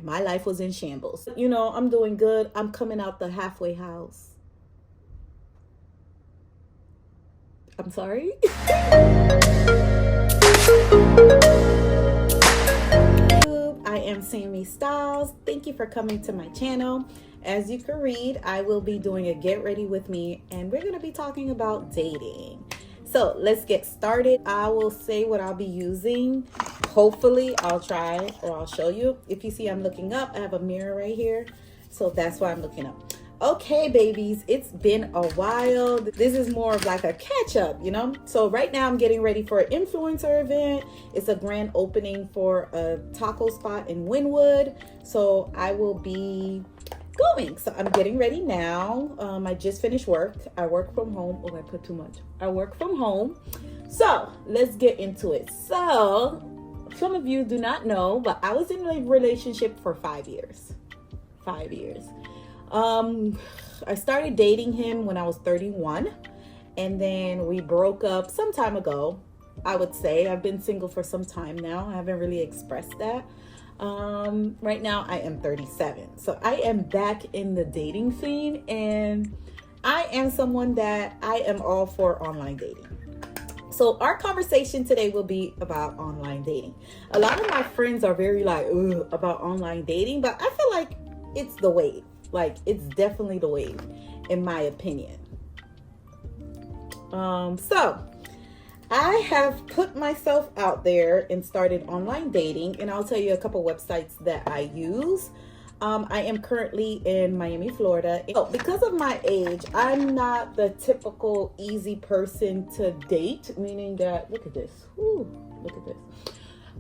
and my life was in shambles. You know, I'm doing good. I'm coming out the halfway house. I'm sorry. I am Sammy Styles. Thank you for coming to my channel. As you can read, I will be doing a get ready with me, and we're going to be talking about dating. So let's get started. I will say what I'll be using. Hopefully I'll try or I'll show you. If you see I'm looking up, I have a mirror right here. So that's why I'm looking up. Okay, babies, it's been a while. This is more of like a catch up, you know? So right now I'm getting ready for an influencer event. It's a grand opening for a taco spot in Wynwood. So I will be going. So I'm getting ready now. I just finished work. I work from home. Oh, I put too much. I work from home. So let's get into it. So some of you do not know, but I was in a relationship for 5 years. 5 years. I started dating him when I was 31, and then we broke up some time ago. I would say I've been single for some time now. I haven't really expressed that. Right now I am 37. So I am back in the dating scene, and I am someone that I am all for online dating. So our conversation today will be about online dating. A lot of my friends are very like, ugh, about online dating, but I feel like it's the wave. Like, it's definitely the wave, in my opinion. So I have put myself out there and started online dating, and I'll tell you a couple websites that I use. I am currently in Miami, Florida. So because of my age, I'm not the typical easy person to date, meaning that, look at this. Ooh, look at this.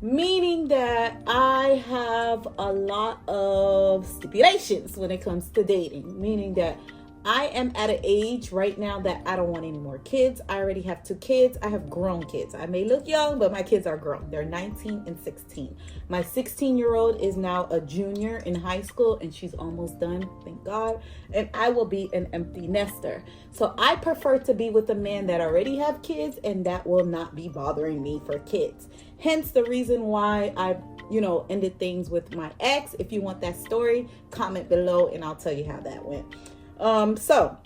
Meaning that I have a lot of stipulations when it comes to dating. Meaning that I am at an age right now that I don't want any more kids. I already have 2 kids. I have grown kids. I may look young, but my kids are grown. They're 19 and 16. My 16-year-old is now a junior in high school, and she's almost done, thank God. And I will be an empty nester. So I prefer to be with a man that already have kids and that will not be bothering me for kids. Hence the reason why I, ended things with my ex. If you want that story, comment below and I'll tell you how that went. So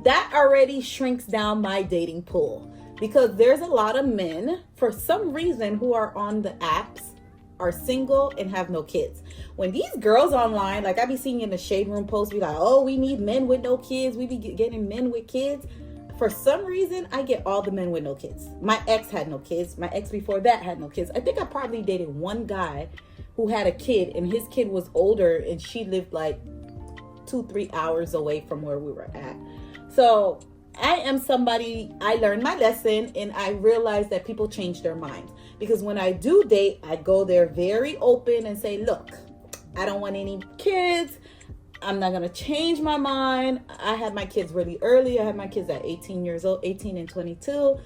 that already shrinks down my dating pool, because there's a lot of men for some reason who are on the apps, are single and have no kids. When these girls online, like I be seeing in the shade room posts, be like, oh, we need men with no kids. We be getting men with kids. For some reason, I get all the men with no kids. My ex had no kids. My ex before that had no kids. I think I probably dated one guy who had a kid, and his kid was older, and she lived like 2-3 hours away from where we were at. So I am somebody, I learned my lesson, and I realized that people change their minds. Because when I do date, I go there very open and say, look, I don't want any kids. I'm not going to change my mind. I had my kids really early. I had my kids at 18 years old, 18 and 22.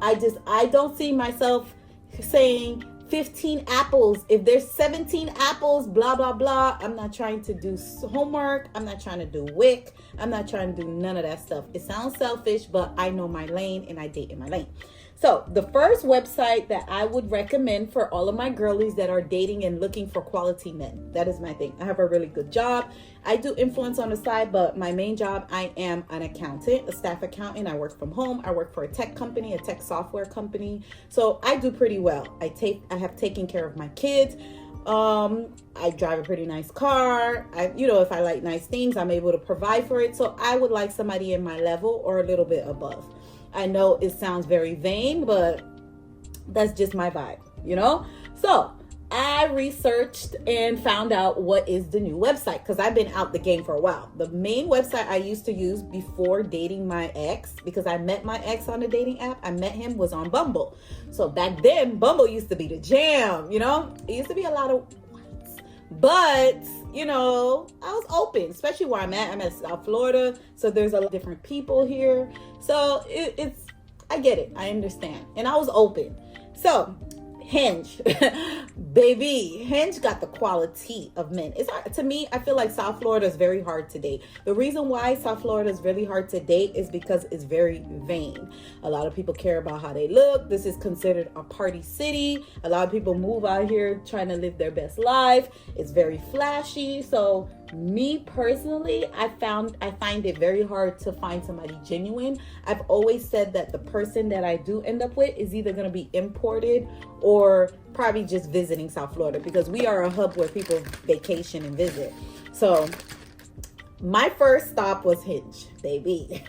I don't see myself saying 15 apples. If there's 17 apples, blah, blah, blah. I'm not trying to do homework. I'm not trying to do WIC. I'm not trying to do none of that stuff. It sounds selfish, but I know my lane and I date in my lane. So the first website that I would recommend for all of my girlies that are dating and looking for quality men, that is my thing. I have a really good job. I do influence on the side, but my main job, I am an accountant, a staff accountant. I work from home. I work for a tech company, a tech software company. So I do pretty well. I have taken care of my kids. I drive a pretty nice car. If I like nice things, I'm able to provide for it. So I would like somebody in my level or a little bit above. I know it sounds very vain, but that's just my vibe, So I researched and found out what is the new website, because I've been out the game for a while. The main website I used to use before dating my ex, because I met my ex on the dating app, I met him, was on Bumble. So back then, Bumble used to be the jam, It used to be a lot of whites. But, I was open, especially where I'm at. I'm at South Florida, so there's a lot of different people here. So I get it. I understand. And I was open. So Hinge. Baby, Hinge got the quality of men. It's hard, to me, I feel like South Florida is very hard to date. The reason why South Florida is really hard to date is because it's very vain. A lot of people care about how they look. This is considered a party city. A lot of people move out here trying to live their best life. It's very flashy. So me personally, I find it very hard to find somebody genuine. I've always said that the person that I do end up with is either going to be imported or probably just visiting South Florida, because we are a hub where people vacation and visit. So my first stop was Hinge, baby.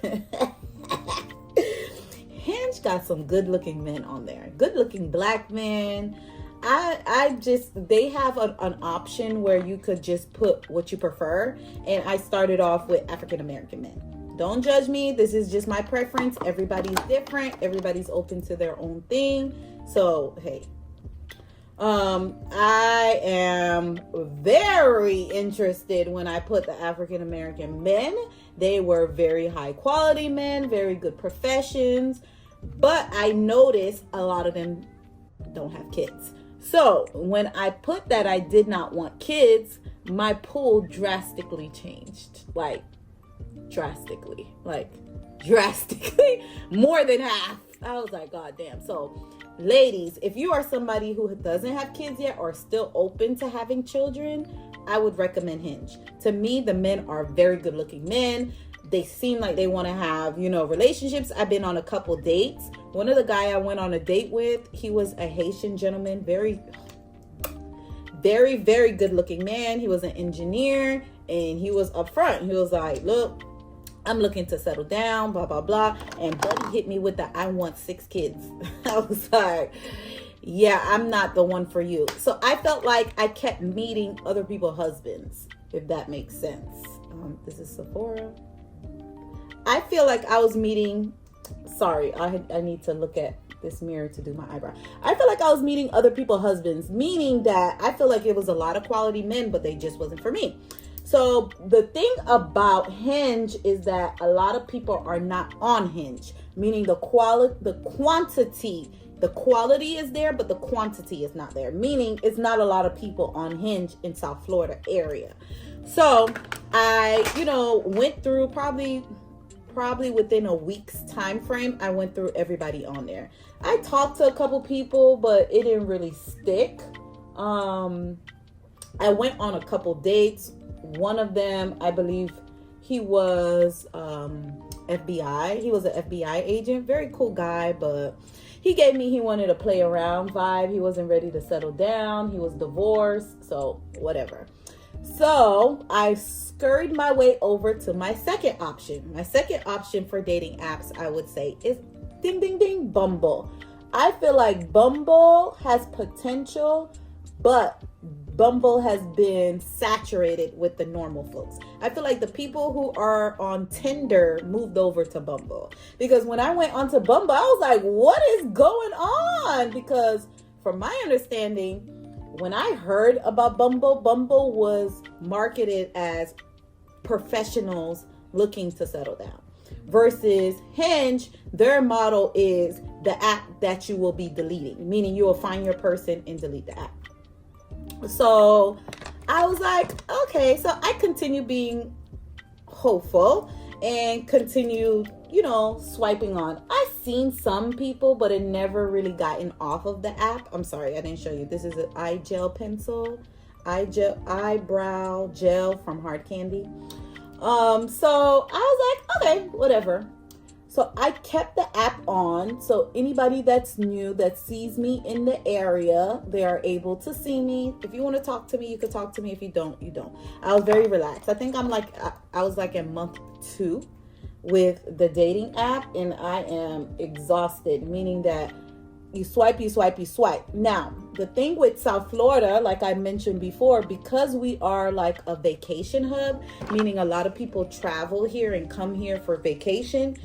Hinge got some good looking men on there, good looking black men. They have an option where you could just put what you prefer. And I started off with African American men. Don't judge me. This is just my preference. Everybody's different. Everybody's open to their own thing. So, hey, I am very interested when I put the African American men. They were very high quality men, very good professions. But I noticed a lot of them don't have kids. So when I put that I did not want kids, my pool drastically changed. Drastically, more than half. I was like, God damn. So ladies, if you are somebody who doesn't have kids yet or still open to having children, I would recommend Hinge. To me, the men are very good looking men. They seem like they want to have, relationships. I've been on a couple dates. One of the guy I went on a date with, he was a Haitian gentleman, very, very, very good looking man. He was an engineer and he was upfront. He was like, look, I'm looking to settle down, blah, blah, blah. And buddy hit me with the, I want 6 kids. I was like, yeah, I'm not the one for you. So I felt like I kept meeting other people's husbands, if that makes sense. This is Sephora. I feel like I was meeting, sorry, I need to look at this mirror to do my eyebrow. I feel like I was meeting other people's husbands, meaning that I feel like it was a lot of quality men, but they just wasn't for me. So the thing about Hinge is that a lot of people are not on Hinge, meaning the quality is there, but the quantity is not there, meaning it's not a lot of people on Hinge in South Florida area. So I, went through probably within a week's time frame, I went through everybody on there. I talked to a couple people, but it didn't really stick. I went on a couple dates. One of them, I believe he was FBI. He was an FBI agent. Very cool guy, but he gave me, he wanted a play around vibe. He wasn't ready to settle down. He was divorced, so whatever. So I scurried my way over to my second option. My second option for dating apps, I would say, is ding, ding, ding, Bumble. I feel like Bumble has potential, but Bumble has been saturated with the normal folks. I feel like the people who are on Tinder moved over to Bumble. Because when I went onto Bumble, I was like, what is going on? Because from my understanding, when I heard about Bumble, Bumble was marketed as professionals looking to settle down. Versus Hinge, their model is the app that you will be deleting, meaning you will find your person and delete the app. So I was like, okay, so I continue being hopeful and continue, swiping on. I've seen some people, but it never really gotten off of the app. I'm sorry, I didn't show you. This is an eye gel pencil, eyebrow gel from Hard Candy. So I was like, okay, whatever. So I kept the app on. So anybody that's new that sees me in the area, they are able to see me. If you want to talk to me, you can talk to me. If you don't, you don't. I was very relaxed. I think I was like in month 2 with the dating app, and I am exhausted, meaning that you swipe. Now, the thing with South Florida, like I mentioned before, because we are like a vacation hub, meaning a lot of people travel here and come here for vacation,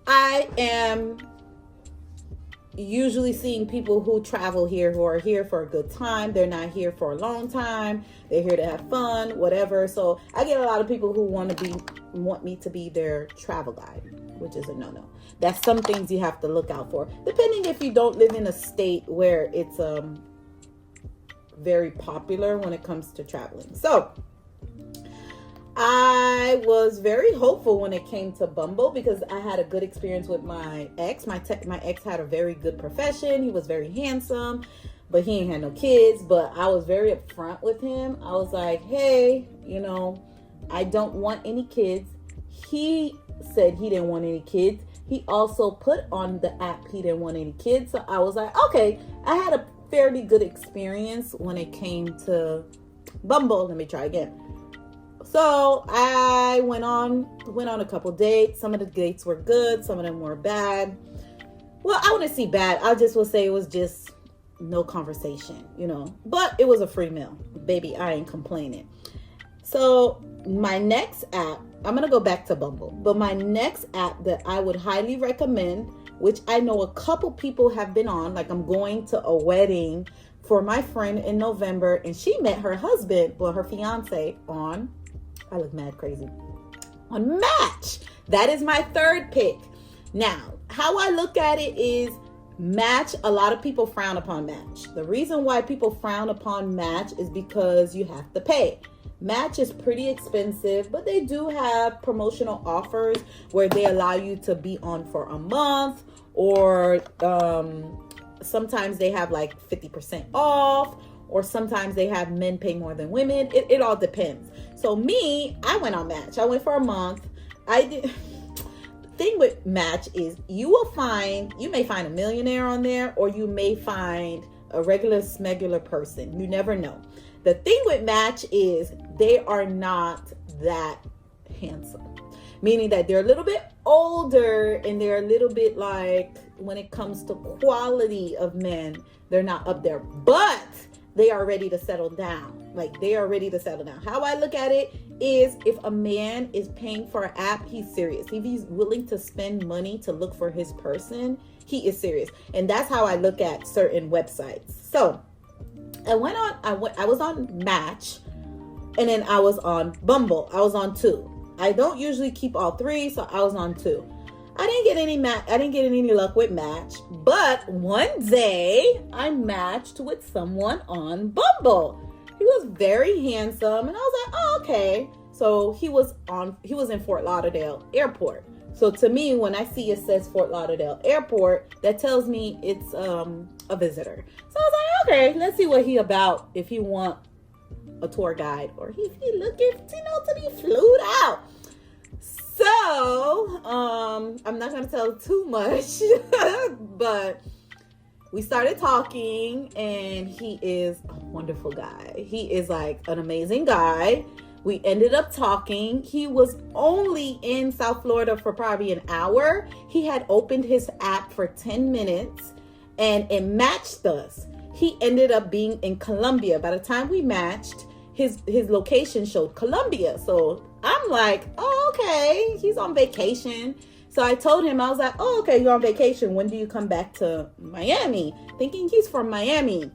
I am usually seeing people who travel here who are here for a good time. They're not here for a long time. They're here to have fun, whatever. So I get a lot of people who want me to be their travel guide, which is a no-no. That's some things you have to look out for, depending if you don't live in a state where it's very popular when it comes to traveling. So I was very hopeful when it came to Bumble because I had a good experience with my ex. My ex had a very good profession. He was very handsome, but he ain't had no kids. But I was very upfront with him. I was like, hey, I don't want any kids. He said he didn't want any kids. He also put on the app he didn't want any kids. So I was like, okay, I had a fairly good experience when it came to Bumble. Let me try again. So I went on a couple dates. Some of the dates were good. Some of them were bad. Well, I wouldn't say bad. I just will say it was just no conversation, but it was a free meal. Baby, I ain't complaining. So my next app, I'm going to go back to Bumble, but my next app that I would highly recommend, which I know a couple people have been on, like I'm going to a wedding for my friend in November, and she met her husband, her fiance I look mad crazy, on Match. That is my third pick. Now, how I look at it is Match, a lot of people frown upon Match. The reason why people frown upon Match is because you have to pay. Match is pretty expensive, but they do have promotional offers where they allow you to be on for a month, or sometimes they have like 50% off, or sometimes they have men pay more than women. It all depends. So me, I went on Match. I went for a month. The thing with Match is you may find a millionaire on there, or you may find a regular smegular person. You never know. The thing with Match is they are not that handsome, meaning that they're a little bit older and they're a little bit like, when it comes to quality of men, they're not up there, but they are ready to settle down. How I look at it is, if a man is paying for an app, he's serious. If he's willing to spend money to look for his person, he is serious. And that's how I look at certain websites. So I was on Match, and then I was on Bumble. I was on 2. I don't usually keep all 3, so I was on 2. I didn't get any luck with Match, but one day I matched with someone on Bumble. He was very handsome, and I was like, oh, okay. So he was in Fort Lauderdale Airport. So to me, when I see it says Fort Lauderdale Airport, that tells me it's a visitor. So I was like, okay, let's see what he about, if he want a tour guide, or if he looking, to be flued out. So, I'm not going to tell too much, but we started talking, and he is a wonderful guy. He is like an amazing guy. We ended up talking. He was only in South Florida for probably an hour. He had opened his app for 10 minutes, and it matched us. He ended up being in Colombia. By the time we matched, his location showed Colombia. So I'm like, oh, okay, he's on vacation. So I told him, I was like, oh, okay, you're on vacation. When do you come back to Miami? Thinking he's from Miami.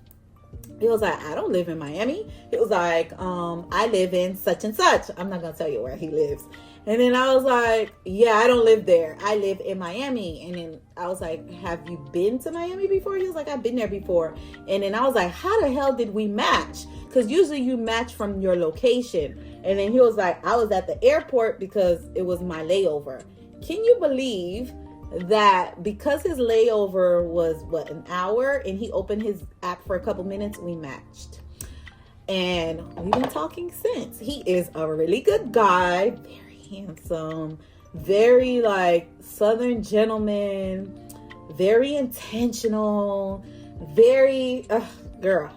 He was like, I don't live in Miami. He was like, I live in such and such. I'm not going to tell you where he lives. And then I was like, yeah, I don't live there. I live in Miami. And then I was like, have you been to Miami before? He was like, I've been there before. And then I was like, how the hell did we match? Because usually you match from your location. And then he was like, I was at the airport because it was my layover. Can you believe that because his layover was, an hour, and he opened his app for a couple minutes, we matched. And we've been talking since. He is a really good guy, very handsome, very like Southern gentleman, very intentional, very, girl,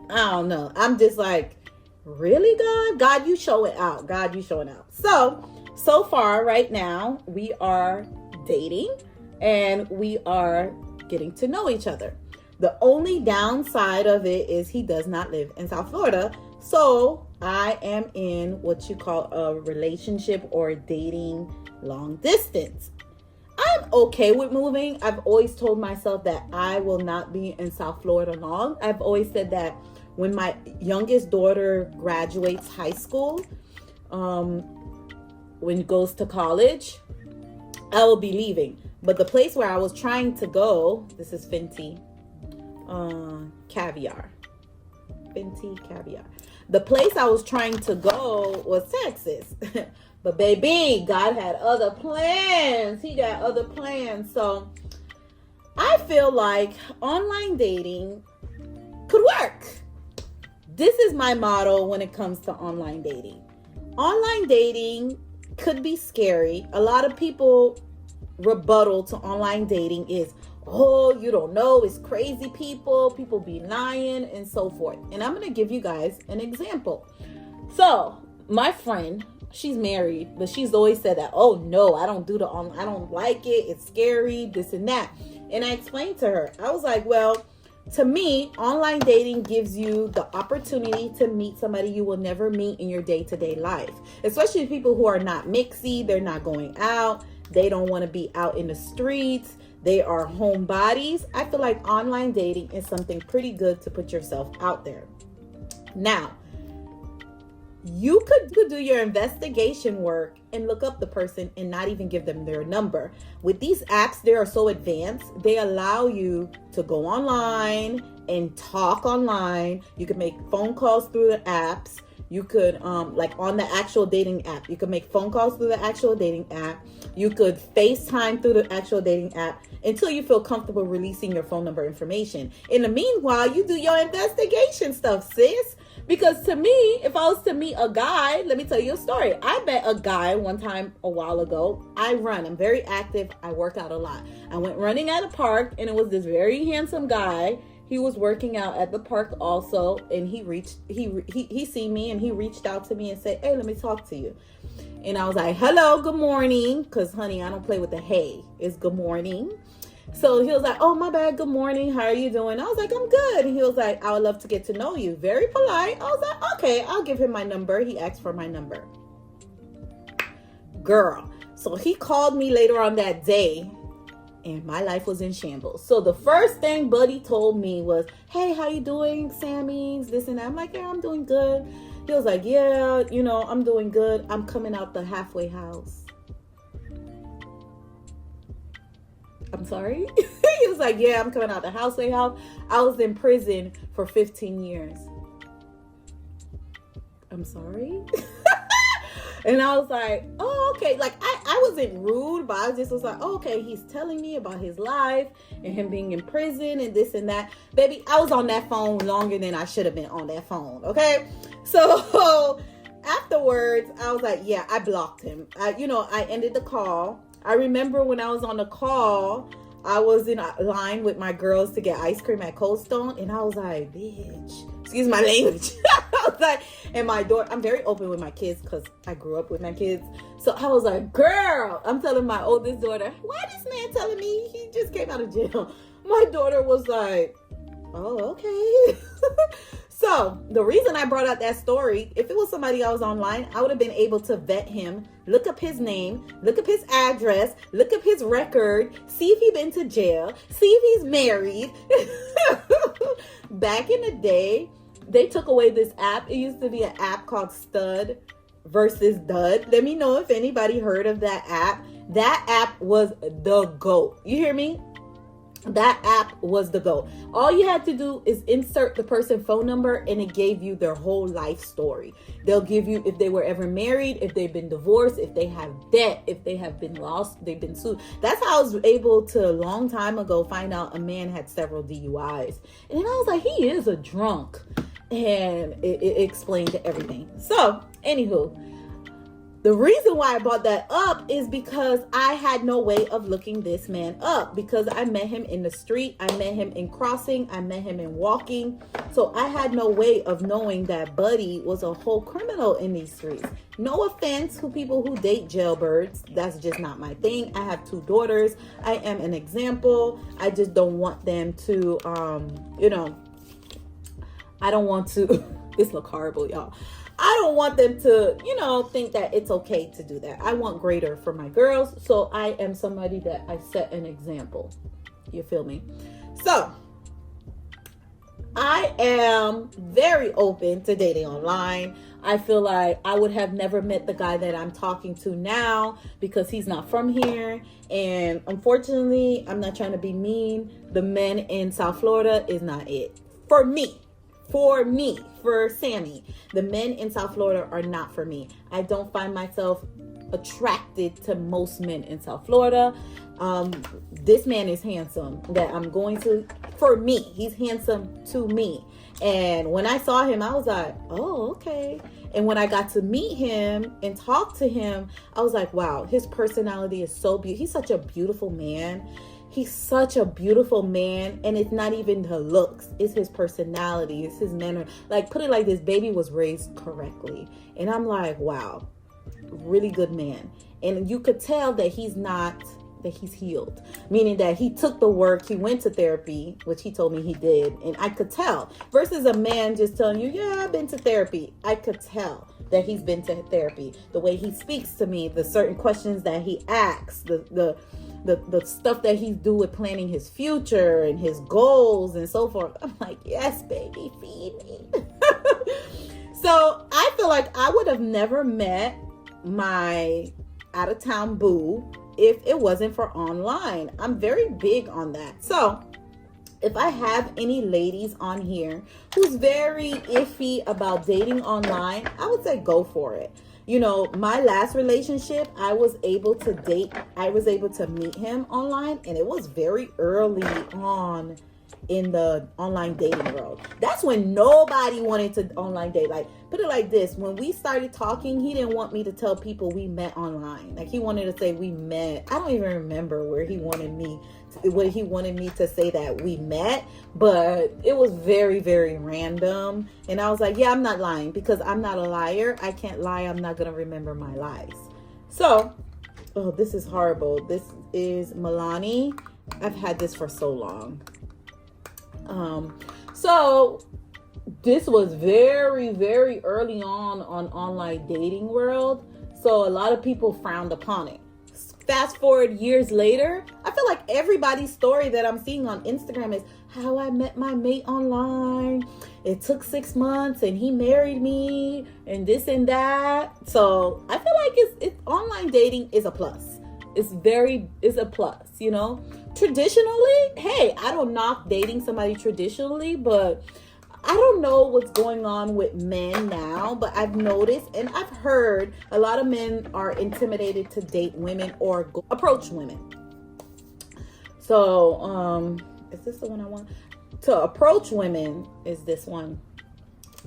I don't know. I'm just like, really, God? God, you showing out. God, you showing out. So far right now, we are dating and we are getting to know each other. The only downside of it is he does not live in South Florida. So I am in what you call a relationship or dating long distance. I'm okay with moving. I've always told myself that I will not be in South Florida long. I've always said that when my youngest daughter graduates high school, when it goes to college, I will be leaving. But the place where I was trying to go, this is Fenty Caviar. Fenty Caviar. The place I was trying to go was Texas. But baby, God had other plans. He got other plans. So I feel like online dating could work. This is my motto when it comes to online dating. Online dating could be scary. A lot of people rebuttal to online dating is, oh, you don't know, it's crazy people be lying and so forth. And I'm going to give you guys an example. So my friend, she's married, but she's always said that, oh no, I don't do I don't like it. It's scary, this and that. And I explained to her, I was like, well, to me, online dating gives you the opportunity to meet somebody you will never meet in your day-to-day life. Especially people who are not mixy, they're not going out, they don't want to be out in the streets, they are homebodies. I feel like online dating is something pretty good to put yourself out there. Now, you could do your investigation work and look up the person and not even give them their number. With these apps, they are so advanced. They allow you to go online and talk online. You can make phone calls through the apps. You could, like on the actual dating app, you could make phone calls through the actual dating app. You could FaceTime through the actual dating app until you feel comfortable releasing your phone number information. In the meanwhile, you do your investigation stuff, sis. Because to me, if I was to meet a guy, let me tell you a story. I met a guy one time a while ago. I'm very active. I work out a lot. I went running at a park and it was this very handsome guy. He was working out at the park also. And he seen me and he reached out to me and said, hey, let me talk to you. And I was like, hello, good morning. Cause honey, I don't play with the hey. It's good morning. So he was like, oh, my bad. Good morning. How are you doing? I was like, I'm good. And he was like, I would love to get to know you. Very polite. I was like, okay, I'll give him my number. He asked for my number. Girl. So he called me later on that day and my life was in shambles. So the first thing Buddy told me was, hey, how you doing, Sammy's? This and that. I'm like, yeah, I'm doing good. He was like, yeah, I'm doing good. I'm coming out the halfway house. I'm sorry. He was like, yeah, I'm coming out the halfway house. I was in prison for 15 years. I'm sorry. And I was like, oh, okay. Like, I wasn't rude, but I just was like, oh, okay, he's telling me about his life and him being in prison and this and that. Baby, I was on that phone longer than I should have been on that phone, okay? So afterwards, I was like, yeah, I blocked him. I ended the call. I remember when I was on the call, I was in a line with my girls to get ice cream at Cold Stone. And I was like, bitch, excuse my language. I was like, and my daughter, I'm very open with my kids because I grew up with my kids. So I was like, girl, I'm telling my oldest daughter, why this man telling me he just came out of jail? My daughter was like, oh, okay. So the reason I brought out that story, if it was somebody else online, I would have been able to vet him, look up his name, look up his address, look up his record, see if he's been to jail, see if he's married. Back in the day, they took away this app. It used to be an app called Stud versus Dud. Let me know if anybody heard of that app. That app was the GOAT. You hear me? That app was the GOAT. All you had to do is insert the person's phone number and it gave you their whole life story. They'll give you if they were ever married, if they've been divorced, if they have debt, if they have been lost, they've been sued. That's how I was able to, a long time ago, find out a man had several DUIs. And then I was like, he is a drunk. And it explained everything. So, anywho, the reason why I brought that up is because I had no way of looking this man up, because I met him in the street, I met him in crossing, I met him in walking. So I had no way of knowing that Buddy was a whole criminal in these streets. No offense to people who date jailbirds. That's just not my thing. I have 2 daughters. I am an example. I just don't want them to, I don't want to This look horrible, y'all. I don't want them to, think that it's okay to do that. I want greater for my girls. So I am somebody that I set an example. You feel me? So I am very open to dating online. I feel like I would have never met the guy that I'm talking to now because he's not from here. And unfortunately, I'm not trying to be mean. The men in South Florida is not it. For me, for Sammy, the men in South Florida are not for me. I don't find myself attracted to most men in South Florida. This man is handsome that I'm going to, for me, he's handsome to me. And when I saw him, I was like, oh, okay. And when I got to meet him and talk to him, I was like, wow, his personality is so beautiful. He's such a beautiful man. He's such a beautiful man. And it's not even the looks. It's his personality. It's his manner. Like, put it like this, baby was raised correctly. And I'm like, wow, really good man. And you could tell that he's healed, meaning that he took the work, he went to therapy, which he told me he did, and I could tell, versus a man just telling you, yeah, I've been to therapy. I could tell that he's been to therapy. The way he speaks to me, the certain questions that he asks, the stuff that he's do with planning his future and his goals and so forth. I'm like, yes, baby, feed me. So I feel like I would have never met my out-of-town boo if it wasn't for online. I'm very big on that. So if I have any ladies on here who's very iffy about dating online, I would say go for it. My last relationship, I was able to meet him online, and it was very early on in the online dating world. That's when nobody wanted to online date. Like, put it like this, when we started talking, he didn't want me to tell people we met online. Like, he wanted to say we met. I don't even remember what he wanted me to say that we met, but it was very, very random. And I was like, yeah, I'm not lying, because I'm not a liar. I can't lie. I'm not going to remember my lies. So, oh, this is horrible. This is Milani. I've had this for so long. So this was very, very early on online dating world. So a lot of people frowned upon it. Fast forward years later, I feel like everybody's story that I'm seeing on Instagram is how I met my mate online. It took 6 months and he married me and this and that. So I feel like it's online dating is a plus. It's a plus, Traditionally, hey, I don't knock dating somebody traditionally, but I don't know what's going on with men now, but I've noticed and I've heard a lot of men are intimidated to date women or approach women. So, is this the one I want? To approach women is this one.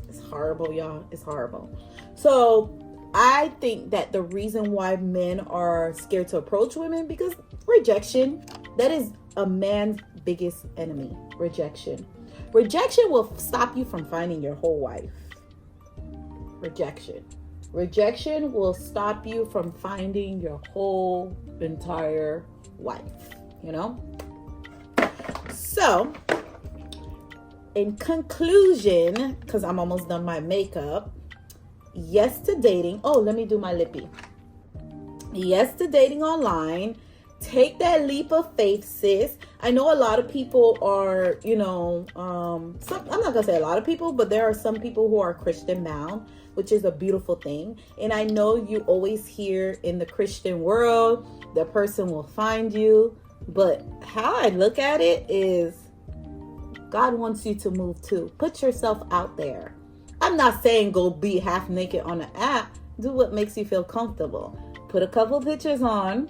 It's horrible, y'all. It's horrible. So, I think that the reason why men are scared to approach women because rejection, that is a man's biggest enemy, rejection. Rejection will stop you from finding your whole wife. Rejection will stop you from finding your whole entire wife, So, in conclusion, because I'm almost done my makeup, yes to dating. Oh, let me do my lippy. Yes to dating online. Take that leap of faith, sis. I know a lot of people are, I'm not gonna say a lot of people, but there are some people who are Christian bound, which is a beautiful thing. And I know you always hear in the Christian world, the person will find you. But how I look at it is God wants you to move too. Put yourself out there. I'm not saying go be half naked on an app. Do what makes you feel comfortable. Put a couple pictures on.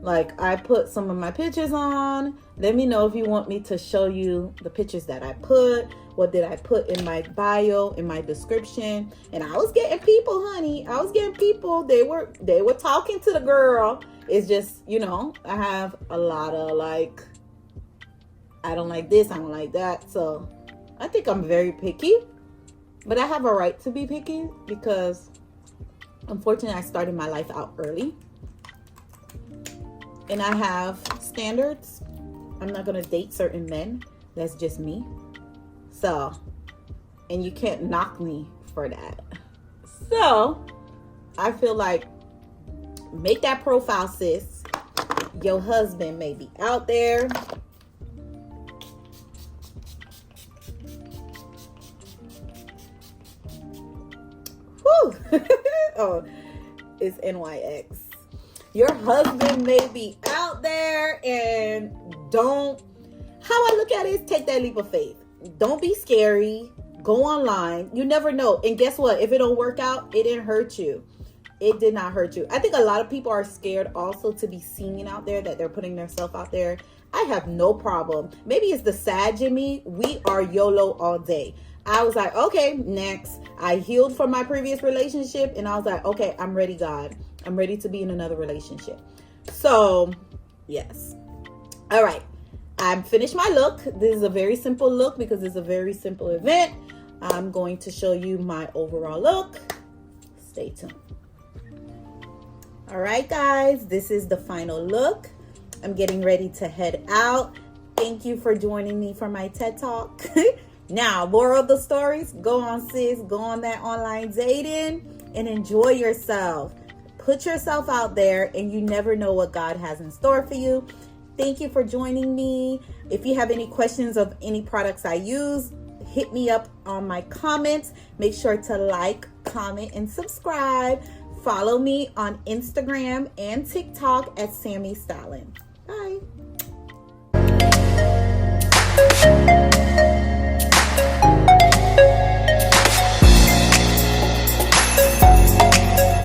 Like, I put some of my pictures on. Let me know if you want me to show you the pictures that I put. What did I put in my bio, in my description? And I was getting people, honey. I was getting people. They were talking to the girl. It's just, I have a lot of like, I don't like this, I don't like that. So I think I'm very picky. But I have a right to be picky because unfortunately I started my life out early. And I have standards. I'm not going to date certain men. That's just me. So, and you can't knock me for that. So I feel like make that profile, sis. Your husband may be out there. Whew. Oh, it's NYX. Your husband may be out there, and how I look at it is take that leap of faith. Don't be scary. Go online. You never know. And guess what? If it don't work out, it didn't hurt you. It did not hurt you. I think a lot of people are scared also to be seen out there, that they're putting themselves out there. I have no problem. Maybe it's the Sag in me. We are YOLO all day. I was like, okay, next. I healed from my previous relationship, and I was like, okay, I'm ready, God. I'm ready to be in another relationship. So, yes. All right. I'm finished my look. This is a very simple look because it's a very simple event. I'm going to show you my overall look. Stay tuned. All right, guys, this is the final look. I'm getting ready to head out. Thank you for joining me for my TED Talk. Now, moral of the stories, go on, sis, go on that online dating and enjoy yourself. Put yourself out there, and you never know what God has in store for you. Thank you for joining me. If you have any questions of any products I use, hit me up on my comments. Make sure to like, comment, and subscribe. Follow me on Instagram and TikTok at Sammy Stylin.